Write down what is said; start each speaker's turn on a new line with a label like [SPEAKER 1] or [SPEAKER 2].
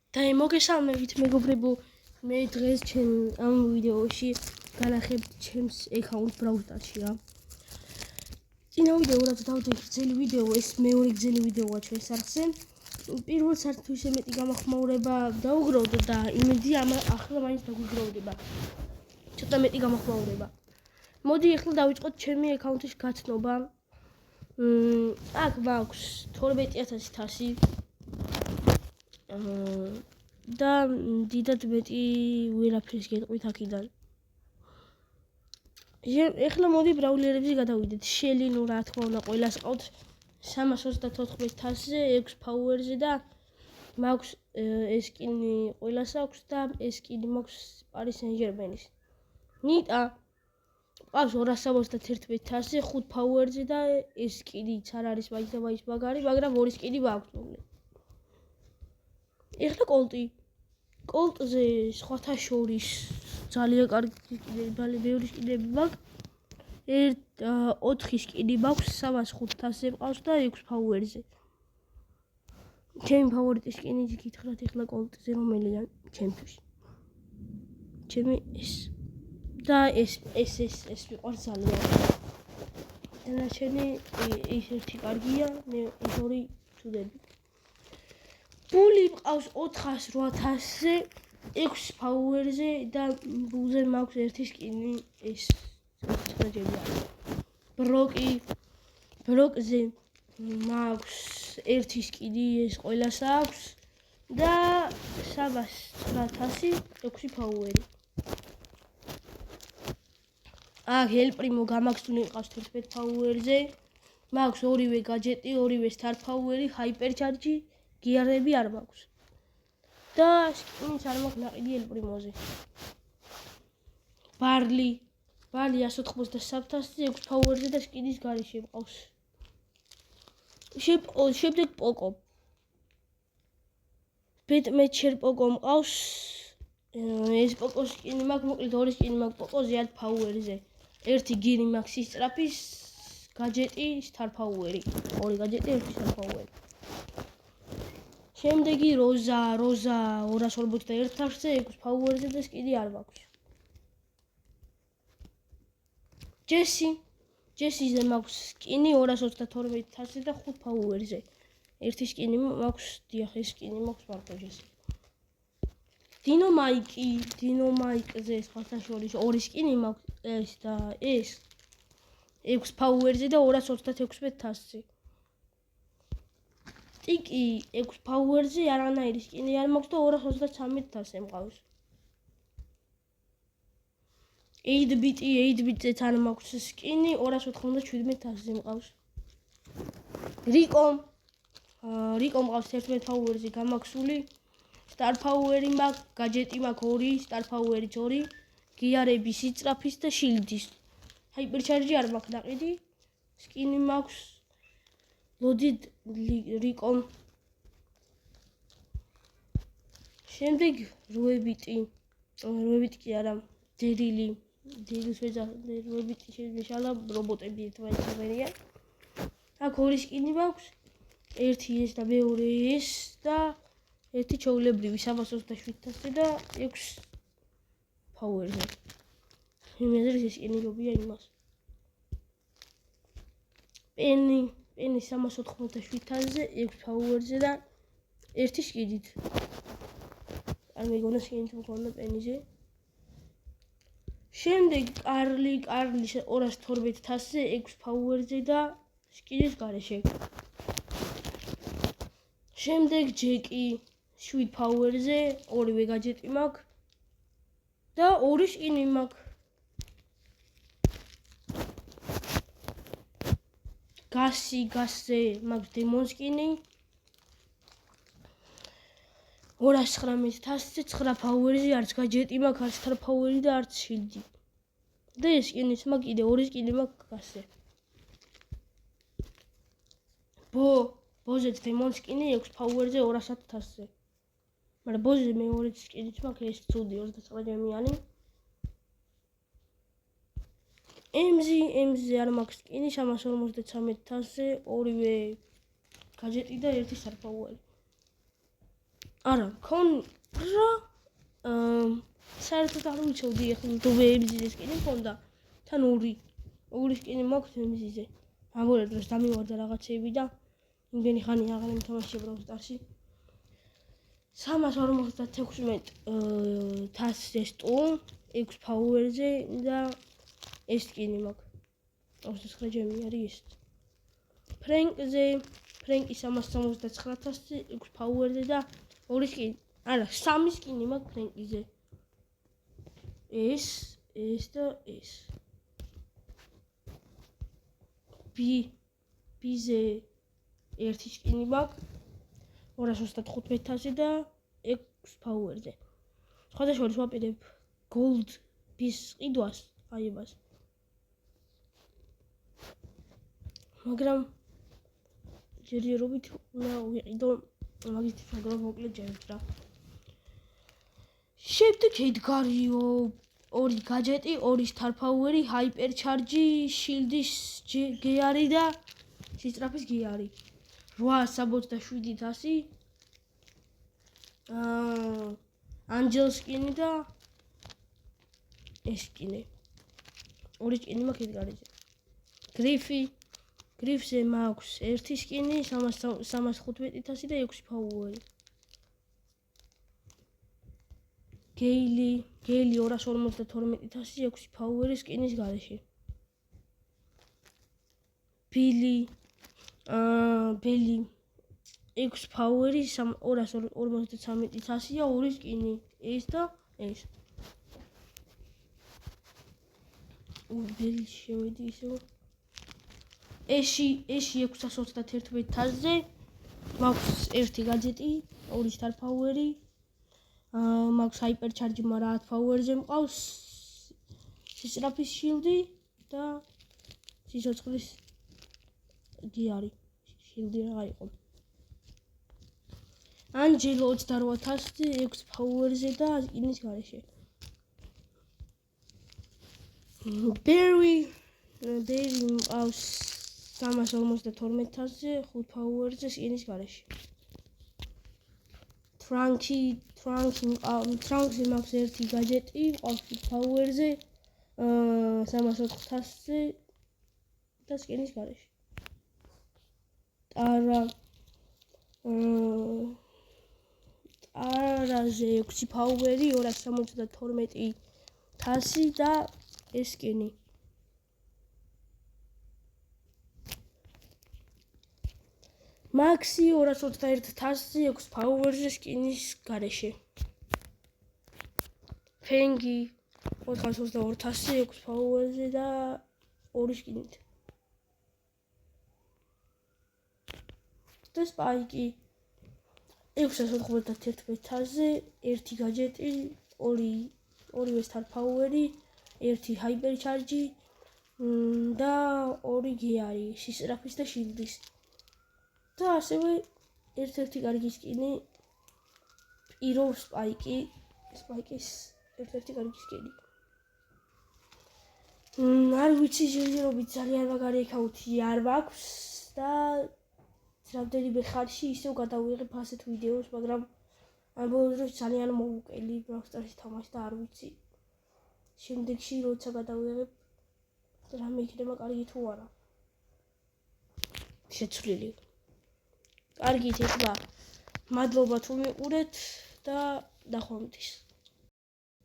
[SPEAKER 1] და მოგესალმებით მეგობრებო, მე დღეს ჩემ ამ ვიდეოში განახებ ჩემს აკაუნტს Brawl Stars-ში რა. წინა ვიდეო რაც დავდე გრძელი ვიდეო, ეს მეორე გრძელი ვიდეოა ჩვენს არხზე. პირველ საერთოდ ისე მეტი გამახმაურება დაუგროვდო და იმედი ახლა მაინც დაგვიგროვდება. ცოტა მეტი გამახმაურება. მოდი ახლა დავიწყოთ ჩემი აკაუნტის გაცნობა. აქ მაქვს 12100 და დიდად მეტი ვერაფერს გეტყვით აქიდან. ეხლა მოდი ბრაულერებზე გადავიდეთ. შელი, ნუ რა თქმა უნდა, ყველას ყავთ 334,000-ზე, 6 ფაუერზე და მაქვს ეს სკინი ყველას აქვს და ეს სკინი მაქვს Paris Saint-Germain-ის. ნიტა ყავს 271,000-ზე, 5 ფაუერზე და ეს სკინიც არ არის მაინც და მაინც მაგარი, მაგრამ ორი სკინი მაქვს მოკლედ. ეხლა კოლტზე სხვათა შორის ძალიან კარგი ბევრი სკინები მაქვს. 4 სკინი მაქვს 305,000-ზე მყავს და 6 ფაუერზე. ჩემი ფავორიტი სკინი გითხრათ ეხლა კოლტზე რომელია ჩემთვის. ჩემი ეს და ეს მიყვარს ძალიან. დანარჩენი ის ერთი კარგია, მე ის ორი ცუდები. ბული მყავს 408,000-ზე, 6 ფაუერზე და ბულზე მაქვს ერთი სკინი ეს 9-ჯერია. ბროკზე მაქვს ერთი სკინი ეს ყველას აქვს და 309,000, 6 ფაუერი. აქ ელპრიმო გამაქსული მყავს 11 ფაუერზე, მაქვს ორივე გაჯეტი, ორივე star ფაუერი, ჰაიპერჩარჯი, გიარები არ მაქვს. და სკინიც არ მაქვს ნაყიდი ელპრიმოზე. ბარლი 183,000-ზე, 6 ფაუერზე და სკინის გარეშე მყავს. შემდეგ პოკო. ბეტმეჩერ პოკო მყავს. ეს პოკო სკინი მაქვს, მოკლედ ორი სკინი მაქვს პოკოზე 10 ფაუერზე. ერთი გინი მაქვს სისწრაფის, გაჯეტი, star ფაუერი. ორი გაჯეტი, ერთი star ფაუერი. შემდეგი როზა 241,000-ზე, 6 ფაუერზე და სკინი არ მაქვს. ჯესიზე მაქვს სკინი 222,000-ზე და 5 ფაუერზე. ერთი სკინი მაქვს, დიახ, ეს სკინი მაქვს მარტო ჯესი. დინომაიკზე სხვათა შორის ორი სკინი მაქვს, ეს და ეს 6 ფაუერზე და 236,000-ზე. ტიკი 6 ფაუერზე არანაირი სკინი არ მაქვს და 233,000-ზე მყავს. 8-bit-ზე თან მაქვს სკინი 297,000-ზე მყავს. რიკო მყავს 11 ფაუერზე გამაქსული, star ფაუერი მაქვს, გაჯეტი მაქვს 2, star ფაუერიც 2, გიარები სიწრაფის და შილდის. ჰაიპერჩარჯი არ მაქვს ნაყიდი, სკინი მაქვს ლოდიდ რიკომ. შემდეგ 8-bit კი არა, დერილს ვეძახდი, 8-bit შეშალა რობოტები ერთმანეთია. აქ ორი სკინი მაქვს, ერთი ეს და მეორე ეს და ერთი ჩაულებრივი 327,000-ზე და 6 ფაუერზე. იმედრეს ეს სკინი გობია იმას. პენი 387,000-ზე, 6 ფაუერზე და ერთი სკინით. არ მეგონა სკინით მქონდა პენიზე. შემდეგ კარლი 212,000-ზე, 6 ფაუერზე და სკინის გარეშე. შემდეგ ჯეკი 7 ფაუერზე, ორივე გაჯეტი მაქვს და ორი სკინი მაქვს. გასზე მაქვს დემონ სკინი 219,000-ზე, 9 ფაუერზე, არც გაჯეტი მაქვს, არც star ფაუერი და არც შილდი. და ეს სკინიც მაქვს, კიდე ორი სკინი მაქვს გასზე. ბოზეთ დემონ სკინი 6 ფაუერზე 210,000-ზე. მაგრამ ბოზე მეორე სკინიც მაქვს, ეს ცუდი 29-ჯემიანი. ემზი არ მაქვს სკინი 353,000-ზე, ორივე გაჯეტი და ერთი star ფაუერი. არა მქონდა საერთოდ არ ვიცოდი ახლა თუ ვეიბზიზე სკინი მქონდა თან ორი სკინი მაქვს მზიზე ამბოლე დროს დამივარდა რაღაცეები და იმდენი ხანი აღარ მითამაშე Brawl Stars-ში 356 თასის ტუ 6 ფაუერზე და ეს სკინი მაქვს 29 ჯემი არის ეს ფრენკზე ფრენკი 379 თასი 6 ფაუერზე და ორი სკინი არა 3 სკინი მაქვს ფრენკიზე ეს და ეს ბიზე ერთი სკინი მაქვს 235 თასი და 6 ფაუერზე სხვადასხვა ვაპირებ gold ბის ყიდვას აი ებას მაგრამ ჯერჯერობით უნდა ვიყიდო მაგით მაგრამ მოკლედ ჯერჯერობით რა შემდეგ ედგარიო ორი გაჯეტი, ორი star power-ი, hyper charge, shield-ის გეარი და სისწრაფის გეარი. 867 Angel skin-ი და ეს skin-ი. ორი skin-ი მაქვს ედგარიზე. Griff-ზე მაქვს ერთი skin-ი, 315 თასი და 6 power-ი. Gale 252 თასი 6 power-ი skin-ის გარეშე. Billy 6 power-ი 253 თასია 2 skin-ი. ეს და ეს. Billy შევედი ისევ. ეში 621 თასზე მაქვს ერთი გაჯეტი, 2 star power-ი. მაქვს hyper charge, მაგრამ 10 power-ზე მყავს სისწრაფის shield-ი და სიცოცხლის გეარი. shield-ი რა იყო. Angelo 28,000 6 power-ზე და skin-ის გარეშე. Berry მყავს 352,000 5 power-ზე skin-ის გარეშე. Trunks-ი მაქვს ერთი გაჯეტი, მყავს 5 power-ზე 304,000 და skin-ის გარეშე. Tarაზე 6 power-ი 272 თასი და ეს skin-ი. Maxi 221 თასი 6 power-ზე skin-ის გარეშე. Fengi 422 თასი 6 power-ზე და 2 skin-ით. და Spike 691 თასზე ერთი გაჯეტი, ორივე star power-ი, ერთი hyper charge და 2 გეარი, სისწრაფის და shield-ის. და ასევე ერთ-ერთი კარგი skin-ი პიროვ Spike-ის ერთ-ერთი კარგი skin-ი. არ ვიცი ჯერჯერობით ძალიან მაგარი აკაუნტი არ მაქვს და რამდენიმე ხანში ისევ გადავიღებ ასეთ ვიდეოს, მაგრამ ამ ბოლო დროს ძალიან მოვუკელი Brawl Stars-ში თამაში და არ ვიცი. შემდეგში როცა გადავიღებ რამე იქნება კარგი თუ არა. შეცვლილი. კარგით ეხლა მადლობა თუ მიყურეთ და ნახვამდის.